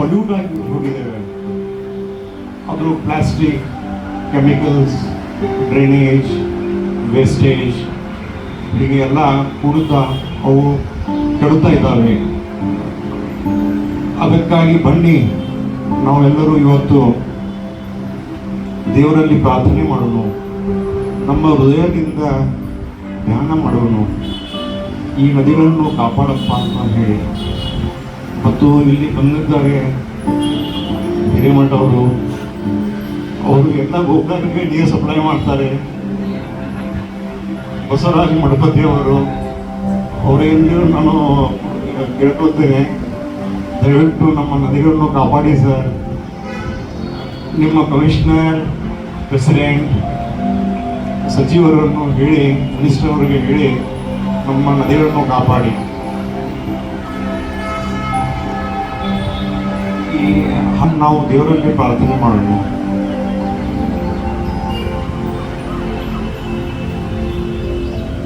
Pollute ಆಗಿ ಹೋಗಿದ್ದೇವೆ. ಅದು ಪ್ಲಾಸ್ಟಿಕ್, ಕೆಮಿಕಲ್ಸ್, ಡ್ರೈನೇಜ್, ವೇಸ್ಟೇಜ್ ಹೀಗೆ ಎಲ್ಲ ಕುಡಿತಾ ಅವು ಕೆಡುತ್ತಾ ಇದ್ದಾವೆ. ಅದಕ್ಕಾಗಿ ಬನ್ನಿ ನಾವೆಲ್ಲರೂ ಇವತ್ತು ದೇವರಲ್ಲಿ ಪ್ರಾರ್ಥನೆ ಮಾಡೋಣ, ನಮ್ಮ ಹೃದಯದಿಂದ ಧ್ಯಾನ ಮಾಡೋಣ, ಈ ನದಿಗಳನ್ನು ಕಾಪಾಡಪ್ಪ ಅಂತ ಹೇಳಿ. ಮತ್ತು ಇಲ್ಲಿ ಬಂದಿದ್ದಾರೆ ಹಿರೇಮಠ ಅವರು ಎಲ್ಲ ಗೋಕಾಕಕ್ಕೆ ನೀರು ಸಪ್ಲೈ ಮಾಡ್ತಾರೆ. ಬಸವರಾಜ ಮಠಪತಿ ಅವರಿಂದ ನಾನು ಕೇಳ್ಕೊಳ್ತೇನೆ, ದಯವಿಟ್ಟು ನಮ್ಮ ನದಿಗಳನ್ನು ಕಾಪಾಡಿ ಸರ್. ನಿಮ್ಮ ಕಮಿಷನರ್, ಪ್ರೆಸಿಡೆಂಟ್, ಸಚಿವರನ್ನು ಹೇಳಿ, ಮಿನಿಸ್ಟರ್ ಅವರಿಗೆ ಹೇಳಿ ನಮ್ಮ ನದಿಗಳನ್ನು ಕಾಪಾಡಿ. ಈ ನಾವು ದೇವರಲ್ಲಿ ಪ್ರಾರ್ಥನೆ ಮಾಡೋಣ.